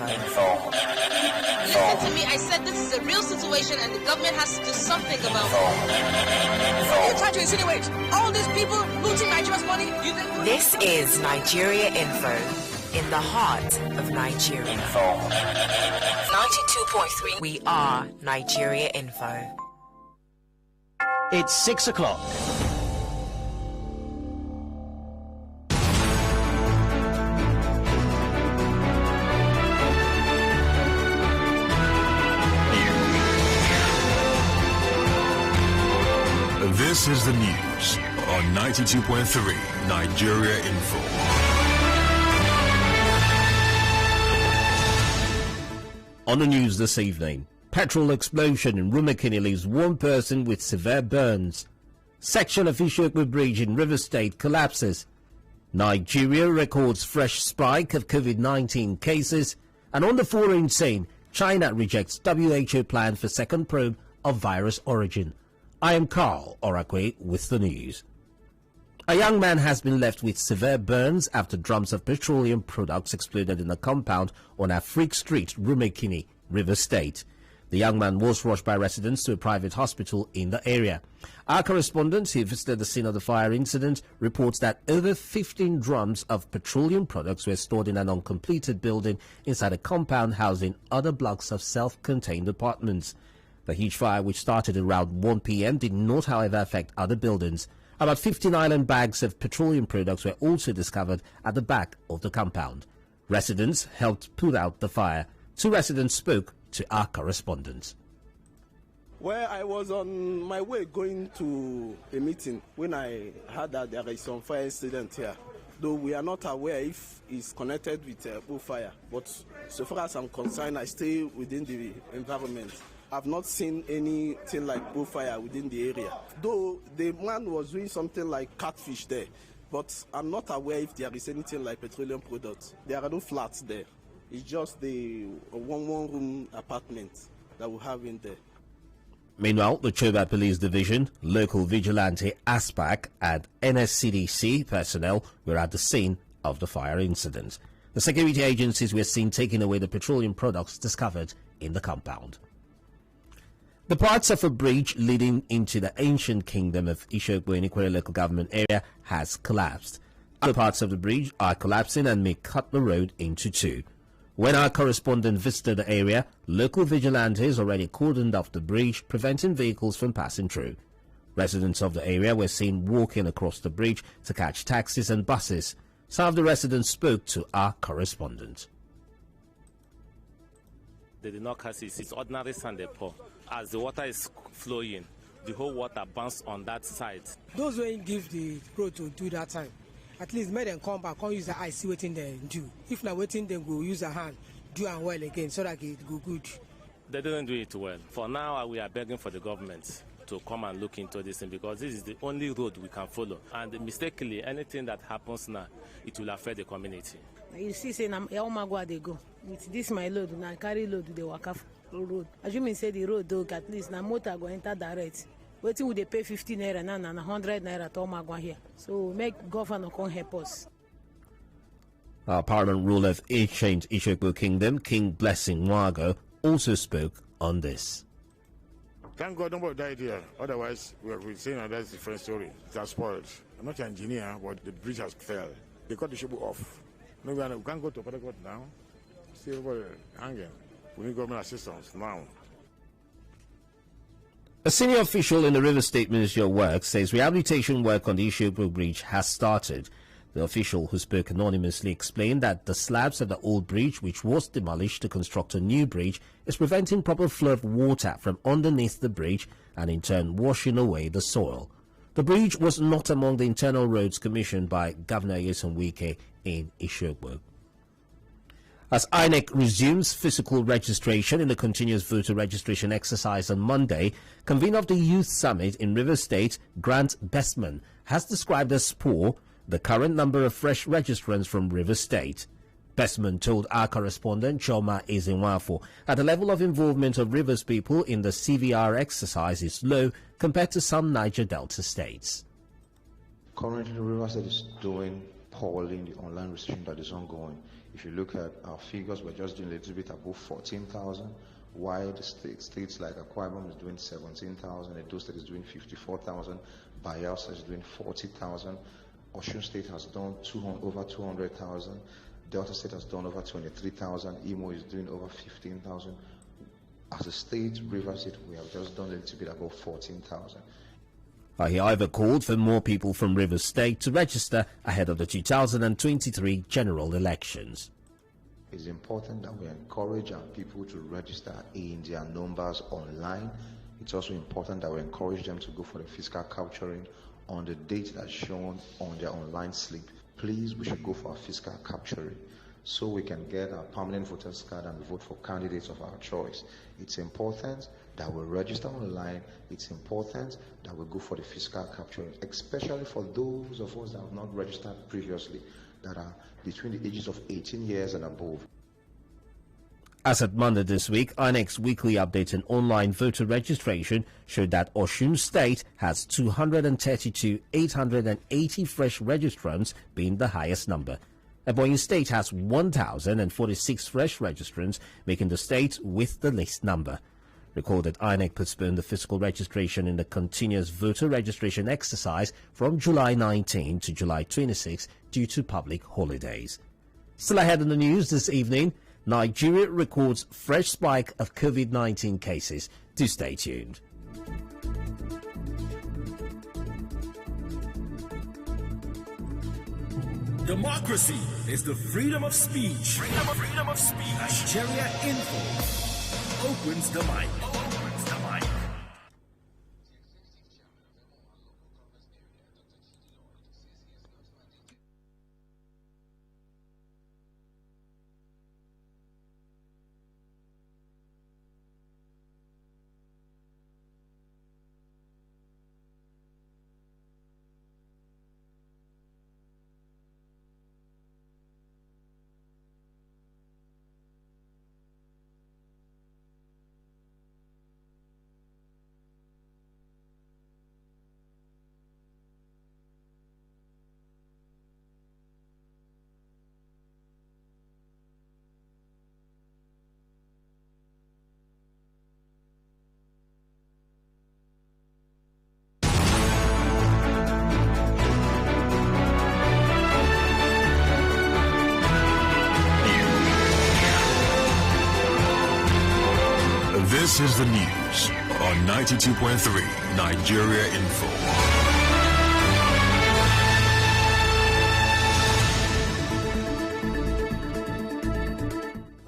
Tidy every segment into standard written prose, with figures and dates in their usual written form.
Info. Listen to me, I said this is a real situation and the government has to do something about it. What are you trying to insinuate? All these people looting Nigeria's money? This is Nigeria Info, in the heart of Nigeria. 92.3. We are Nigeria Info. It's 6 o'clock. This is the news on 92.3 Nigeria Info. On the news this evening, petrol explosion in Rumekini leaves one person with severe burns. Section of Ifiemi Bridge in River State collapses. Nigeria records fresh spike of COVID-19 cases. And on the foreign scene, China rejects WHO plan for second probe of virus origin. I am Carl Orakwe with the news. A young man has been left with severe burns after drums of petroleum products exploded in a compound on Afrik Street, Rumekini, River State. The young man was rushed by residents to a private hospital in the area. Our correspondent who visited the scene of the fire incident reports that over 15 drums of petroleum products were stored in an uncompleted building inside a compound housing other blocks of self-contained apartments. The huge fire, which started around 1 p.m., did not, however, affect other buildings. About 15 island bags of petroleum products were also discovered at the back of the compound. Residents helped put out the fire. 2 residents spoke to our correspondent. Well, I was on my way going to a meeting when I heard that there is some fire incident here. Though we are not aware if it's connected with bullfire. But so far as I'm concerned, I stay within the environment. I've not seen anything like bullfire within the area. Though the man was doing something like catfish there, but I'm not aware if there is anything like petroleum products. There are no flats there. It's just the one-room apartment that we have in there. Meanwhile, the Choba Police Division, local vigilante ASPAC, and NSCDC personnel were at the scene of the fire incident. The security agencies were seen taking away the petroleum products discovered in the compound. The parts of a bridge leading into the ancient kingdom of Ishokbo in Ikwere local government area has collapsed. Other parts of the bridge are collapsing and may cut the road into 2. When our correspondent visited the area, local vigilantes already cordoned off the bridge, preventing vehicles from passing through. Residents of the area were seen walking across the bridge to catch taxis and buses. Some of the residents spoke to our correspondent. They did not catch it. It's ordinary sand they pour. As the water is flowing, the whole water bounces on that side. Those who give the road to do that time, at least make them come back, come use the eye, see what they do. If not waiting, then go use the hand, do and well again, so that it go good. They didn't do it well. For now, we are begging for the government to come and look into this thing because this is the only road we can follow. And mistakenly, anything that happens now, it will affect the community. You see, say, Yaomagwa they go. With this my load, now carry load, they walk off road. As you mean, say the road, dog, at least now motor go enter direct. Waiting would they pay 50 naira now and 100 naira to Omagwa here. So make governor come help us. Our paramount ruler of ancient Ishokbo Kingdom, King Blessing Wago, also spoke on this. Thank God nobody died here. Otherwise, we're saying that's a different story. It has spoiled. I'm not an engineer, but the bridge has failed. They cut the ship off. No, we can't go to Port now. See everybody hanging. We need government assistance now. A senior official in the River State Ministry of Works says rehabilitation work on the Ishokbo Bridge has started. The official, who spoke anonymously, explained that the slabs of the old bridge, which was demolished to construct a new bridge, is preventing proper flow of water from underneath the bridge and in turn washing away the soil. The bridge was not among the internal roads commissioned by Governor Nyesom Wike in Ishokbo. As INEC resumes physical registration in the continuous voter registration exercise on Monday, convener of the Youth Summit in River State, Grant Bestman, has described as poor the current number of fresh registrants from River State. Bestman told our correspondent Choma Ezenwafo that the level of involvement of Rivers people in the CVR exercise is low compared to some Niger Delta states. Currently, River State is doing poorly in the online registration that is ongoing. If you look at our figures, we're just doing a little bit above 14,000. While the states like Akwa Ibom is doing 17,000, Edo State is doing 54,000, Bayelsa is doing 40,000, Osun State has done over 200,000, Delta State has done over 23,000, Imo is doing over 15,000. As a state, Rivers State, we have just done a little bit above 14,000. He however called for more people from Rivers State to register ahead of the 2023 general elections. It's important that we encourage our people to register in their numbers online. It's also important that we encourage them to go for the fiscal capturing on the date that's shown on their online slip. Please, we should go for our fiscal capturing so we can get our permanent voters card and vote for candidates of our choice. It's important that we register online. It's important that we go for the fiscal capturing, especially for those of us that have not registered previously, that are between the ages of 18 years and above. As at Monday this week, INEC's weekly update on online voter registration showed that Osun State has 232,880 fresh registrants, being the highest number. Ebonyi State has 1,046 fresh registrants, making the state with the least number. Recall that INEC postponed the physical registration in the continuous voter registration exercise from July 19 to July 26 due to public holidays. Still ahead in the news this evening, Nigeria records fresh spike of COVID-19 cases. Do stay tuned. Democracy is the freedom of speech. Freedom of speech. Nigeria Info opens the mic. This is the news on 92.3 Nigeria Info.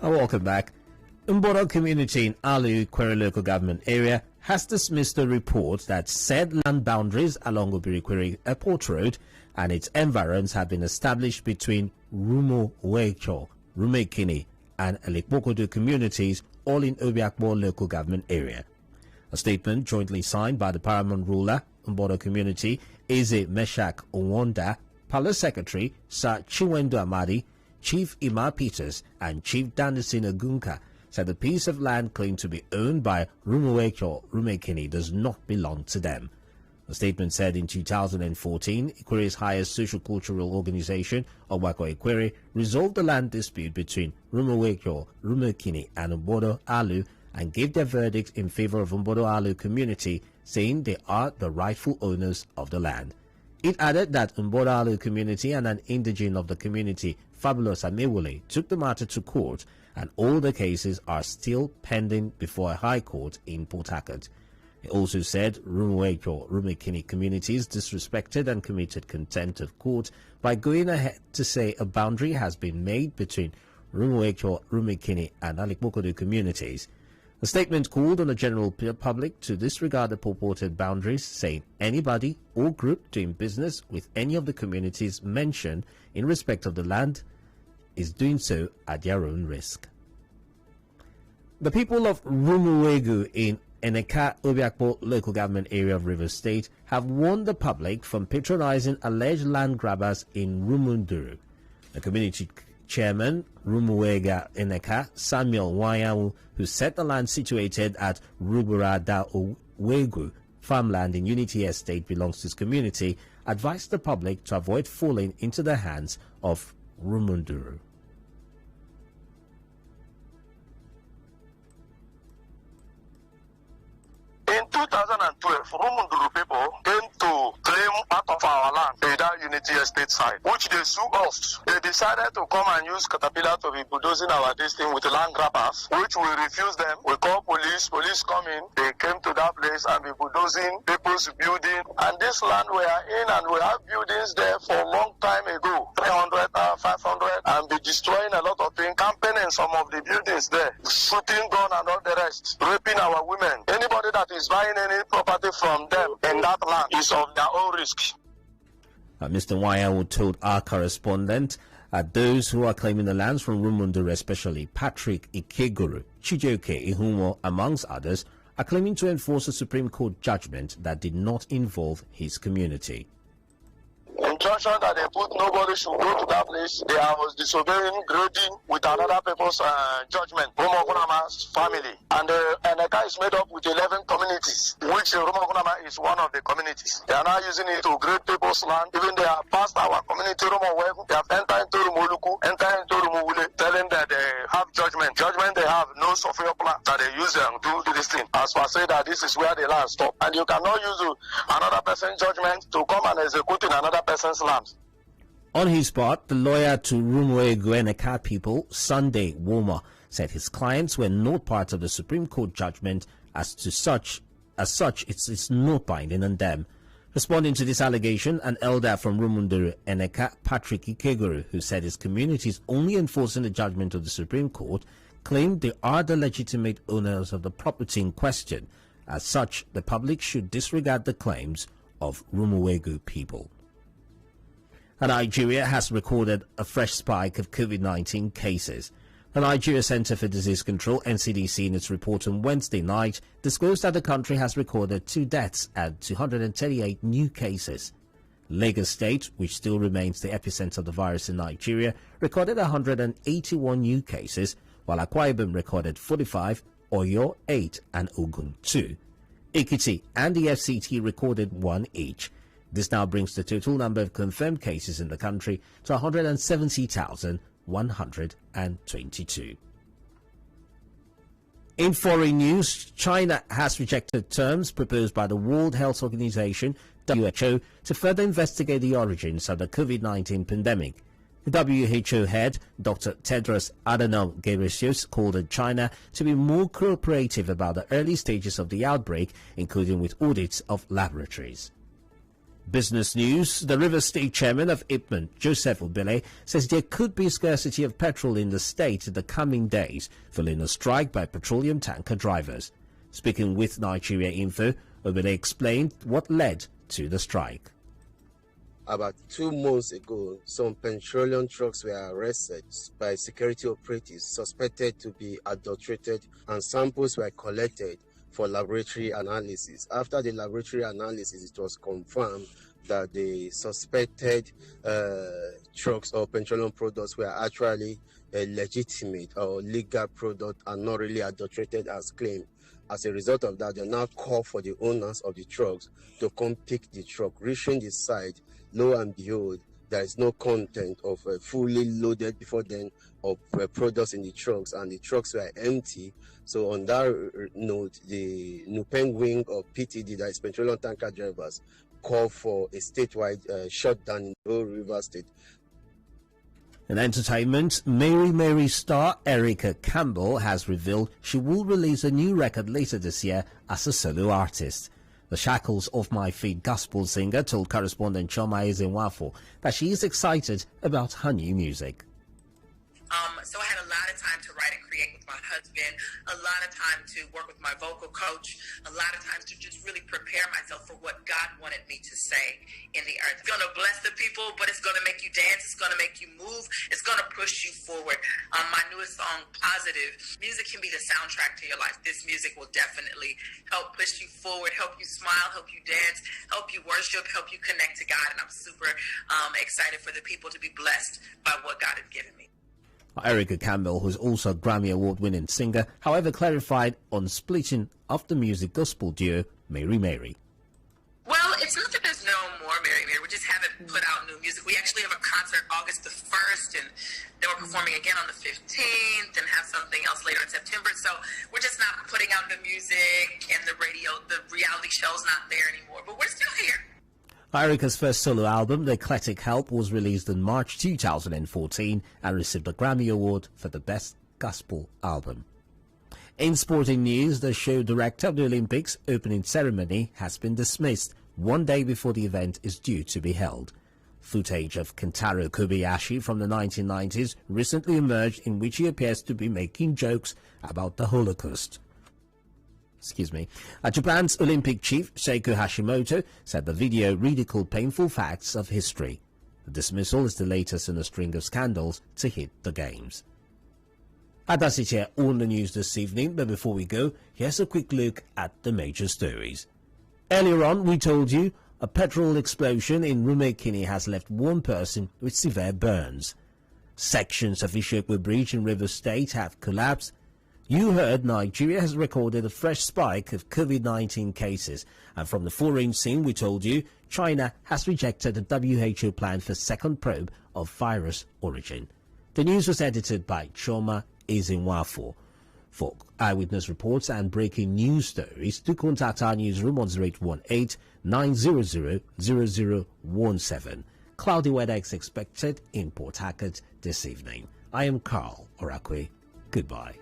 Welcome back. Mbodo community in Alu, Kwere local government area has dismissed the report that said land boundaries along Obirikwere Airport Road and its environs have been established between Rumo Wecho, Rumekini and Elekbokodo communities, all in Obiakbo local government area. A statement jointly signed by the paramount ruler, Mbodo community, Eze Meshak Owonda, Palace Secretary Sir Chiwendo Amadi, Chief Ima Peters and Chief Dandison Ogunka said the piece of land claimed to be owned by Rumuwecho Rumekini does not belong to them. The statement said in 2014, Ikwere's highest social-cultural organization, Ogbako Ikwere, resolved the land dispute between Rumuwecho, Rumekini and Mbodo Alu and gave their verdict in favor of Mbodo Alu community, saying they are the rightful owners of the land. It added that Mbodo Alu community and an indigene of the community, Fabulous Amewule, took the matter to court, and all the cases are still pending before a high court in Port Harcourt. It also said Rumuwecho Rumekini communities disrespected and committed contempt of court by going ahead to say a boundary has been made between Rumuwecho Rumekini and Alikbokodo communities. The statement called on the general public to disregard the purported boundaries, saying anybody or group doing business with any of the communities mentioned in respect of the land is doing so at their own risk. The people of Rumuwegu in Eneka Obiakpo local government area of Rivers State have warned the public from patronizing alleged land grabbers in Rumunduru. The community chairman, Rumuwega Eneka, Samuel Wayawu, who said the land situated at Ruburada Owegu farmland in Unity Estate belongs to his community, advised the public to avoid falling into the hands of Rumunduru. 2012, Rumunduru people came to claim part of our land in that Unity Estate site, which they sue us. They decided to come and use Caterpillar to be bulldozing our distance with land grabbers, which we refused them. We called police come in. They came to that place and be bulldozing people's building. And this land we are in, and we have buildings there for a long time ago, 300, 500, and be destroying a lot of things, camping in some of the buildings there, shooting gun and all the rest, raping our women. Anybody that is buying any property from them in that land is of their own risk. Mr. Wayawu told our correspondent those who are claiming the lands from Rumunduru, especially Patrick Ikeguru, Chijoke Ihumo, amongst others, are claiming to enforce a Supreme Court judgment that did not involve his community. Injunction that they put, nobody should go to that place. They was disobeying, grading with another people's judgment, Rumogunama's family. And the guy is made up with 11 communities, which Rumogunama is one of the communities. They are now using it to grade people's land. Even they have passed our community, Rumowebu. They have entered into Rumoluku, entered into Rumule, telling that they have judgment. Judgment they have no software plan that they use them to do this thing. As per say that this is where the land stop. And you cannot use another person's judgment to come and execute in another person's land. On his part, the lawyer to Rumwe Gweneka people, Sunday Woma, said his clients were not part of the Supreme Court judgment. As such, it's not binding on them. Responding to this allegation, an elder from Rumunduru Eneka, Patrick Ikeguru, who said his community is only enforcing the judgment of the Supreme Court, claimed they are the legitimate owners of the property in question. As such, the public should disregard the claims of Rumuwegu people. Nigeria has recorded a fresh spike of COVID-19 cases. The Nigeria Center for Disease Control, NCDC, in its report on Wednesday night, disclosed that the country has recorded 2 deaths and 238 new cases. Lagos State, which still remains the epicenter of the virus in Nigeria, recorded 181 new cases, while Akwa Ibom recorded 45, Oyo 8, and Ogun 2. Ekiti and the FCT recorded 1 each. This now brings the total number of confirmed cases in the country to 170,122. In foreign news, China has rejected terms proposed by the World Health Organization, WHO, to further investigate the origins of the COVID-19 pandemic. The WHO head, Dr. Tedros Adhanom Ghebreyesus, called on China to be more cooperative about the early stages of the outbreak, including with audits of laboratories. Business news. The Rivers State Chairman of Ipman, Joseph Obele, says there could be scarcity of petrol in the state in the coming days, following a strike by petroleum tanker drivers. Speaking with Nigeria Info, Obele explained what led to the strike. About 2 months ago, some petroleum trucks were arrested by security operatives suspected to be adulterated, and samples were collected for laboratory analysis. After the laboratory analysis, it was confirmed that the suspected trucks or petroleum products were actually a legitimate or legal product and not really adulterated as claimed. As a result of that, they now call for the owners of the trucks to come pick the truck. Reaching the site, lo and behold, there is no content of fully loaded before then of products in the trucks, and the trucks were empty. So on that note, the Nupeng wing of PTD, that is petroleum tanker drivers, called for a statewide shutdown in the whole River State. In entertainment, Mary star Erica Campbell has revealed she will release a new record later this year as a solo artist. The Shackles Off My Feet gospel singer told correspondent Choma Ezenwafo that she is excited about her new music. So I had a lot of time to write and create with my husband, a lot of time to work with my vocal coach, a lot of times to just really prepare myself for what God wanted me to say in the earth. It's going to bless the people, but it's going to make you dance. It's going to make you move. It's going to push you forward. My newest song, Positive. Music can be the soundtrack to your life. This music will definitely help push you forward, help you smile, help you dance, help you worship, help you connect to God. And I'm super excited for the people to be blessed by what God has given me. Erica Campbell, who's also a Grammy Award-winning singer, however, clarified on splitting of the music gospel duo Mary. Well, it's not that there's no more Mary. We just haven't put out new music. We actually have a concert August the 1st, and then we're performing again on the 15th, and have something else later in September. So we're just not putting out new music, and the reality show's not there anymore, but we're still here. Erica's first solo album, The Eclectic Help, was released in March 2014 and received a Grammy Award for the Best Gospel Album. In sporting news, the show director of the Olympics opening ceremony has been dismissed 1 day before the event is due to be held. Footage of Kentaro Kobayashi from the 1990s recently emerged, in which he appears to be making jokes about the Holocaust. Japan's Olympic chief, Seiko Hashimoto, said the video ridiculed painful facts of history. The dismissal is the latest in a string of scandals to hit the Games. That's it here on the news this evening, but before we go, here's a quick look at the major stories. Earlier on, we told you a petrol explosion in Rumekini has left one person with severe burns. Sections of Ifiemi Bridge in Rivers State have collapsed. You heard Nigeria has recorded a fresh spike of COVID-19 cases. And from the foreign scene, we told you China has rejected the WHO plan for second probe of virus origin. The news was edited by Choma Ezinwafo. For eyewitness reports and breaking news stories, do contact our newsroom on 0818-900-0017. Cloudy weather is expected in Port Harcourt this evening. I am Carl Orakwe. Goodbye.